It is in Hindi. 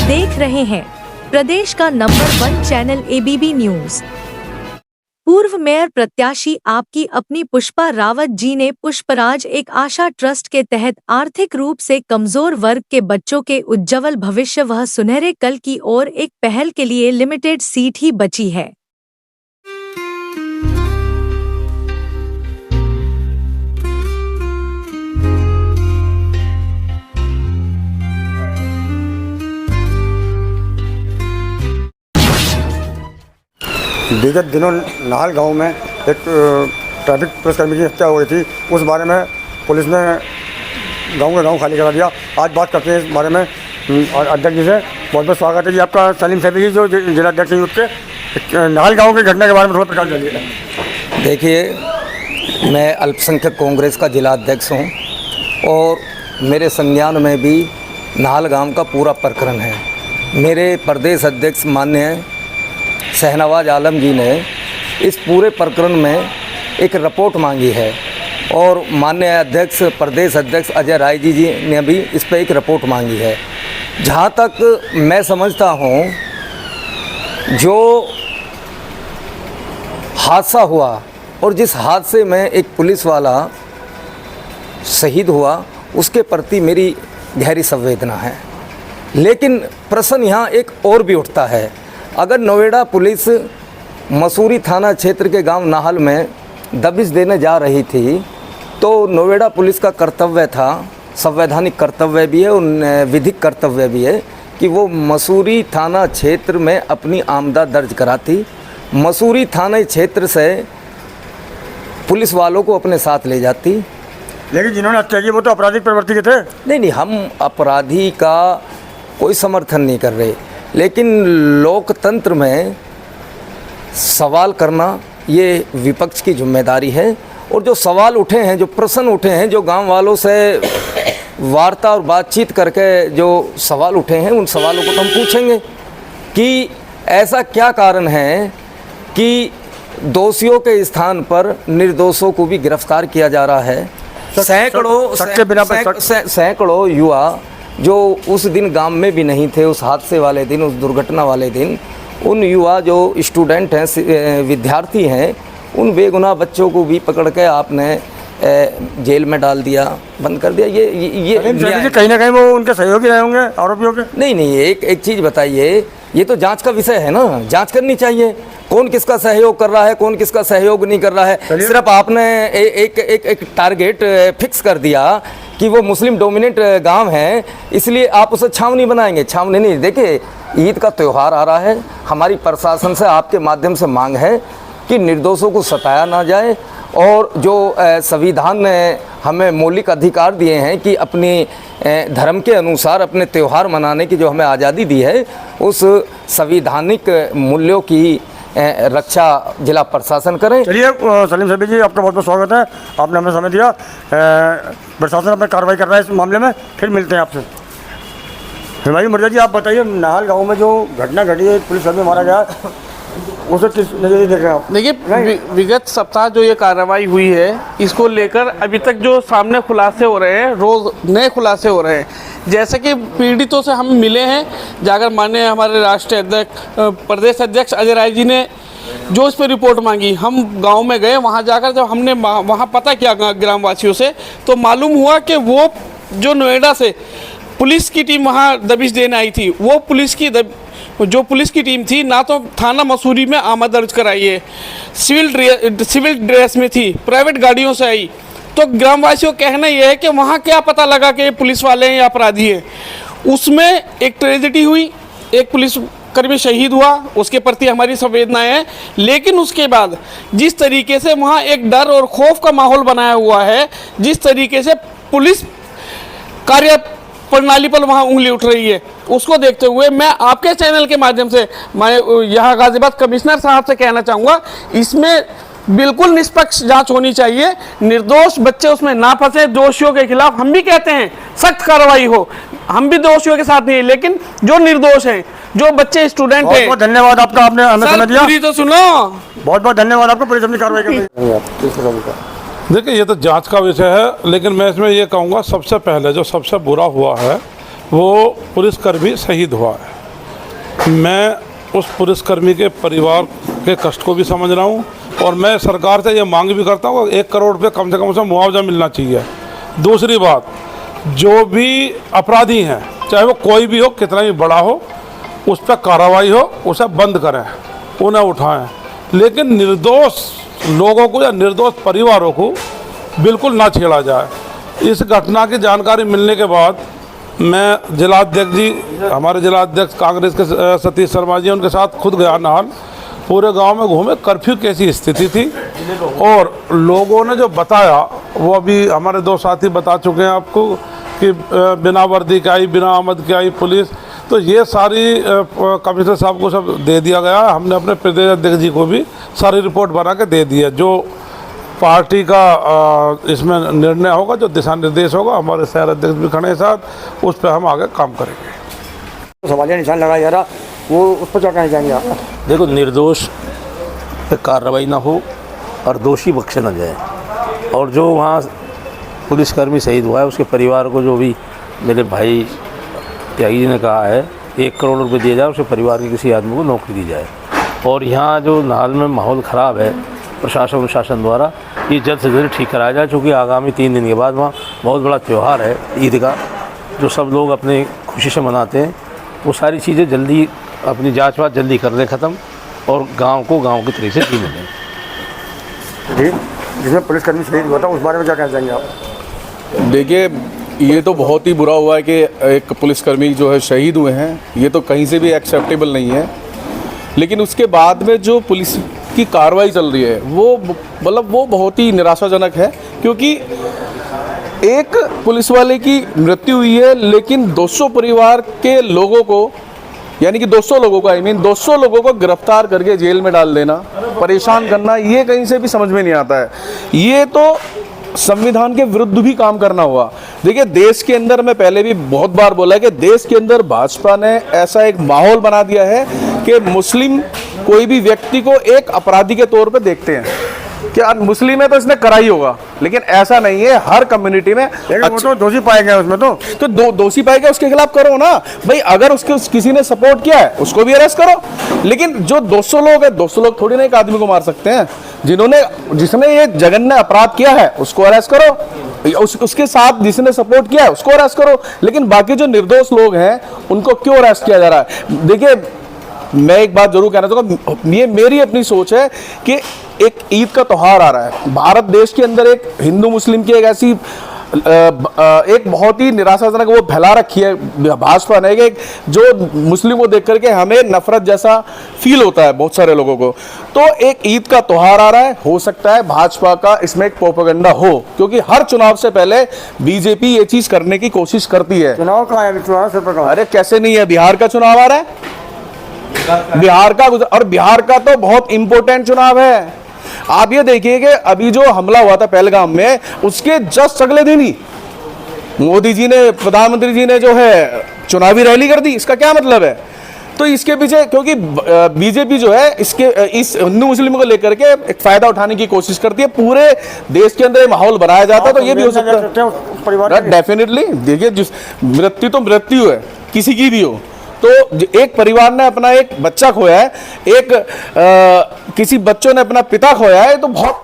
देख रहे हैं प्रदेश का नंबर 1 चैनल ABB न्यूज। पूर्व मेयर प्रत्याशी आपकी अपनी पुष्पा रावत जी ने पुष्पराज एक आशा ट्रस्ट के तहत आर्थिक रूप से कमजोर वर्ग के बच्चों के उज्ज्वल भविष्य व सुनहरे कल की ओर एक पहल के लिए लिमिटेड सीट ही बची है। विगत दिनों नाहल गांव में एक ट्रैफिक पुलिसकर्मी की हत्या हुई थी। उस बारे में पुलिस ने गांव का गांव खाली करा दिया। आज बात करते हैं इस बारे में अध्यक्ष जी से। बहुत बहुत स्वागत है जी आपका। सलीम सैफी जी जो जिला अध्यक्ष यूथ के, नाहल गांव की घटना के बारे में थोड़ा प्रकाश डालिए। देखिए, मैं अल्पसंख्यक कांग्रेस का जिला अध्यक्ष हूँ और मेरे संज्ञान में भी नाहल गांव का पूरा प्रकरण है। मेरे प्रदेश अध्यक्ष माननीय शहनवाज आलम जी ने इस पूरे प्रकरण में एक रिपोर्ट मांगी है और माननीय अध्यक्ष प्रदेश अध्यक्ष अजय राय जी ने भी इस पर एक रिपोर्ट मांगी है। जहाँ तक मैं समझता हूँ, जो हादसा हुआ और जिस हादसे में एक पुलिस वाला शहीद हुआ, उसके प्रति मेरी गहरी संवेदना है। लेकिन प्रश्न यहाँ एक और भी उठता है। अगर नोएडा पुलिस मसूरी थाना क्षेत्र के गांव नाहल में दबिश देने जा रही थी, तो नोएडा पुलिस का कर्तव्य था, संवैधानिक कर्तव्य भी है और विधिक कर्तव्य भी है कि वो मसूरी थाना क्षेत्र में अपनी आमदा दर्ज कराती, मसूरी थाना क्षेत्र से पुलिस वालों को अपने साथ ले जाती। लेकिन जिन्होंने हत्या की वो तो आपराधिक प्रवृत्ति के थे। नहीं, हम अपराधी का कोई समर्थन नहीं कर रहे, लेकिन लोकतंत्र में सवाल करना ये विपक्ष की जिम्मेदारी है। और जो सवाल उठे हैं, जो प्रश्न उठे हैं, जो गांव वालों से वार्ता और बातचीत करके जो सवाल उठे हैं, उन सवालों को तो हम पूछेंगे कि ऐसा क्या कारण है कि दोषियों के स्थान पर निर्दोषों को भी गिरफ्तार किया जा रहा है। सैकड़ों युवा जो उस दिन गांव में भी नहीं थे, उस हादसे वाले दिन, उस दुर्घटना वाले दिन, उन युवा जो स्टूडेंट हैं, विद्यार्थी हैं, उन बेगुनाह बच्चों को भी पकड़ के आपने जेल में डाल दिया, बंद कर दिया। ये कहीं ना कहीं वो उनके सहयोगी रहे होंगे, आरोपियों के। नहीं, एक चीज़ बताइए, ये तो जांच का विषय है ना, जांच करनी चाहिए कौन किसका सहयोग कर रहा है, कौन किसका सहयोग नहीं कर रहा है। सिर्फ आपने एक टारगेट फिक्स कर दिया कि वो मुस्लिम डोमिनेट गांव है, इसलिए आप उसे छावनी बनाएंगे। छावनी नहीं। देखिए, ईद का त्यौहार आ रहा है, हमारी प्रशासन से आपके माध्यम से मांग है कि निर्दोषों को सताया ना जाए और जो संविधान ने हमें मौलिक अधिकार दिए हैं कि अपनी धर्म के अनुसार अपने त्यौहार मनाने की जो हमें आज़ादी दी है, उस संवैधानिक मूल्यों की रक्षा जिला प्रशासन करें। चलिए सलीम सैफी जी, आपका बहुत बहुत स्वागत है, आपने हमें समय दिया। प्रशासन अपनी कार्रवाई कर रहा है इस मामले में, फिर मिलते हैं आपसे। हिमायू मिर्जा जी, आप बताइए, नाहल गांव में जो घटना घटी है, पुलिसकर्मी मारा गया, उसे किस नजरिए देख रहे हैं आप? देखिए, विगत सप्ताह जो ये कार्रवाई हुई है, इसको लेकर अभी तक जो सामने खुलासे हो रहे हैं, रोज़ नए खुलासे हो रहे हैं। जैसे कि पीड़ितों से हम मिले हैं, जाकर माननीय हमारे राष्ट्रीय अध्यक्ष प्रदेश अध्यक्ष अजय राय जी ने जो इस पर रिपोर्ट मांगी, हम गांव में गए। वहां जाकर जब हमने वहां पता किया ग्रामवासियों से, तो मालूम हुआ कि वो जो नोएडा से पुलिस की टीम वहाँ दबिश देने आई थी, वो जो पुलिस की टीम थी, ना तो थाना मसूरी में आमद दर्ज कराई है, सिविल ड्रेस में थी, प्राइवेट गाड़ियों से आई। तो ग्रामवासियों का कहना यह है कि वहाँ क्या पता लगा कि ये पुलिस वाले हैं या अपराधी हैं। उसमें एक ट्रेजेडी हुई, एक पुलिसकर्मी शहीद हुआ, उसके प्रति हमारी संवेदनाएं हैं। लेकिन उसके बाद जिस तरीके से वहाँ एक डर और खौफ का माहौल बनाया हुआ है, जिस तरीके से पुलिस कार्य प्रणाली पर वहाँ उंगली उठ रही है, उसको देखते हुए मैं आपके चैनल के माध्यम से मैं यहाँ गाजियाबाद कमिश्नर साहब से कहना चाहूँगा, इसमें बिल्कुल निष्पक्ष जांच होनी चाहिए, निर्दोष बच्चे उसमें ना फंसे। दोषियों के खिलाफ हम भी कहते हैं सख्त कार्रवाई हो, हम भी दोषियों के साथ नहीं, लेकिन जो निर्दोष हैं, जो बच्चे स्टूडेंट हैं। बहुत धन्यवाद आपका, आपने हमें समय दिया। पूरी तो सुनो। बहुत बहुत धन्यवाद आपका, पुलिस अपनी कार्रवाई कर रही है। देखिए, ये तो जांच का विषय है, लेकिन मैं इसमें ये कहूँगा, सबसे पहले जो सबसे बुरा हुआ है वो पुलिसकर्मी शहीद हुआ है। मैं उस पुलिसकर्मी के परिवार के कष्ट को भी समझ रहा हूँ और मैं सरकार से ये मांग भी करता हूँ 1 करोड़ रुपये कम से कम उसे मुआवजा मिलना चाहिए। दूसरी बात, जो भी अपराधी हैं, चाहे वो कोई भी हो, कितना भी बड़ा हो, उस पर कार्रवाई हो, उसे बंद करें, उन्हें उठाएं, लेकिन निर्दोष लोगों को या निर्दोष परिवारों को बिल्कुल ना छेड़ा जाए। इस घटना की जानकारी मिलने के बाद मैं जिलाध्यक्ष जी, हमारे जिलाध्यक्ष कांग्रेस के सतीश शर्मा जी, उनके साथ खुद गया नाल, पूरे गांव में घूमे, कर्फ्यू कैसी स्थिति थी और लोगों ने जो बताया वो अभी हमारे 2 साथी बता चुके हैं आपको कि बिना वर्दी के आई, बिना आमद के आई पुलिस। तो ये सारी कमिश्नर साहब को सब दे दिया गया। हमने अपने प्रदेश अध्यक्ष जी को भी सारी रिपोर्ट बना के दे दी है। जो पार्टी का इसमें निर्णय होगा, जो दिशा निर्देश होगा, हमारे शहर अध्यक्ष भी खड़े हैं साथ, उस पर हम आगे काम करेंगे। सवालिया निशान लगाया जा रहा, वो उस पर क्या कहना चाहेंगे आप? देखो, निर्दोष पे कार्रवाई ना हो और दोषी बख्शे ना जाए, और जो वहाँ पुलिसकर्मी शहीद हुआ है उसके परिवार को, जो भी मेरे भाई त्यागी जी ने कहा है, 1 करोड़ रुपए दिए जाए, उसके परिवार के किसी आदमी को नौकरी दी जाए। और यहाँ जो नाल में माहौल ख़राब है, प्रशासन शासन द्वारा ये जल्द से जल्द ठीक कराया जाए, क्योंकि आगामी 3 दिन के बाद वहाँ बहुत बड़ा त्यौहार है ईद का, जो सब लोग अपने खुशी से मनाते हैं। वो सारी चीज़ें जल्दी अपनी जाँच वाच जल्दी कर दें ख़त्म, और गांव को गांव की तरीके से जीने दें। जी, जिसमें पुलिसकर्मी शहीद हुआ था, उस बारे में क्या कहना चाहेंगे आप? देखिए, ये तो बहुत ही बुरा हुआ है कि एक पुलिसकर्मी जो है शहीद हुए हैं, ये तो कहीं से भी एक्सेप्टेबल नहीं है। लेकिन उसके बाद में जो पुलिस की कार्रवाई चल रही है वो मतलब वो बहुत ही निराशाजनक है, क्योंकि एक पुलिस वाले की मृत्यु हुई है, लेकिन 200 परिवार के लोगों को, यानी कि 200 लोगों को, 200 लोगों को गिरफ्तार करके जेल में डाल देना, परेशान करना, ये कहीं से भी समझ में नहीं आता है। ये तो संविधान के विरुद्ध भी काम करना हुआ। देखिए, देश के अंदर, मैं पहले भी बहुत बार बोला है कि देश के अंदर भाजपा ने ऐसा एक माहौल बना दिया है कि मुस्लिम कोई भी व्यक्ति को एक अपराधी के तौर पे देखते हैं कि मुस्लिम है तो इसने करा ही होगा, लेकिन ऐसा नहीं है। हर कम्युनिटी में वो तो दोषी पाए गए उसमें तो दोषी पाए गए, उसके खिलाफ करो ना भाई। अगर उसके किसी ने सपोर्ट किया है उसको भी अरेस्ट करो, लेकिन जो 200 लोग हैं, 200 लोग थोड़ी ना एक आदमी को मार सकते हैं। जिसने ये जघन्य अपराध किया है उसको अरेस्ट करो, उसके साथ जिसने सपोर्ट किया है उसको अरेस्ट करो, लेकिन बाकी जो निर्दोष लोग हैं उनको क्यों अरेस्ट किया जा रहा है? देखिए, मैं एक बात जरूर कहना चाहूँगा, ये मेरी अपनी सोच है कि एक ईद का त्यौहार आ रहा है, भारत देश के अंदर एक हिंदू मुस्लिम की एक ऐसी एक बहुत ही निराशाजनक वो फैला रखी है भाजपा ने, कि जो मुस्लिम को देख करके हमें नफरत जैसा फील होता है बहुत सारे लोगों को। तो एक ईद का त्यौहार आ रहा है, हो सकता है भाजपा का इसमें एक प्रोपेगेंडा हो, क्योंकि हर चुनाव से पहले बीजेपी ये चीज करने की कोशिश करती है। चुनाव कहाँ है? चुनाव से पता? अरे कैसे नहीं है, बिहार का चुनाव आ रहा है, बिहार का, और बिहार का तो बहुत इंपॉर्टेंट चुनाव है। आप ये देखिए कि अभी जो हमला हुआ था पहलगाम में, उसके जस्ट अगले दिन ही मोदी जी ने, प्रधानमंत्री जी ने जो है चुनावी रैली कर दी। इसका क्या मतलब है? तो इसके पीछे, क्योंकि बीजेपी जो है इस हिंदू मुस्लिम को लेकर के एक फायदा उठाने की कोशिश करती है, पूरे देश के अंदर माहौल बनाया जाता है। तो ये भी हो सकता है डेफिनेटली। देखिए, जिस मृत्यु तो मृत्यु है, किसी की भी हो, तो एक परिवार ने अपना एक बच्चा खोया है, किसी बच्चों ने अपना पिता खोया है, तो बहुत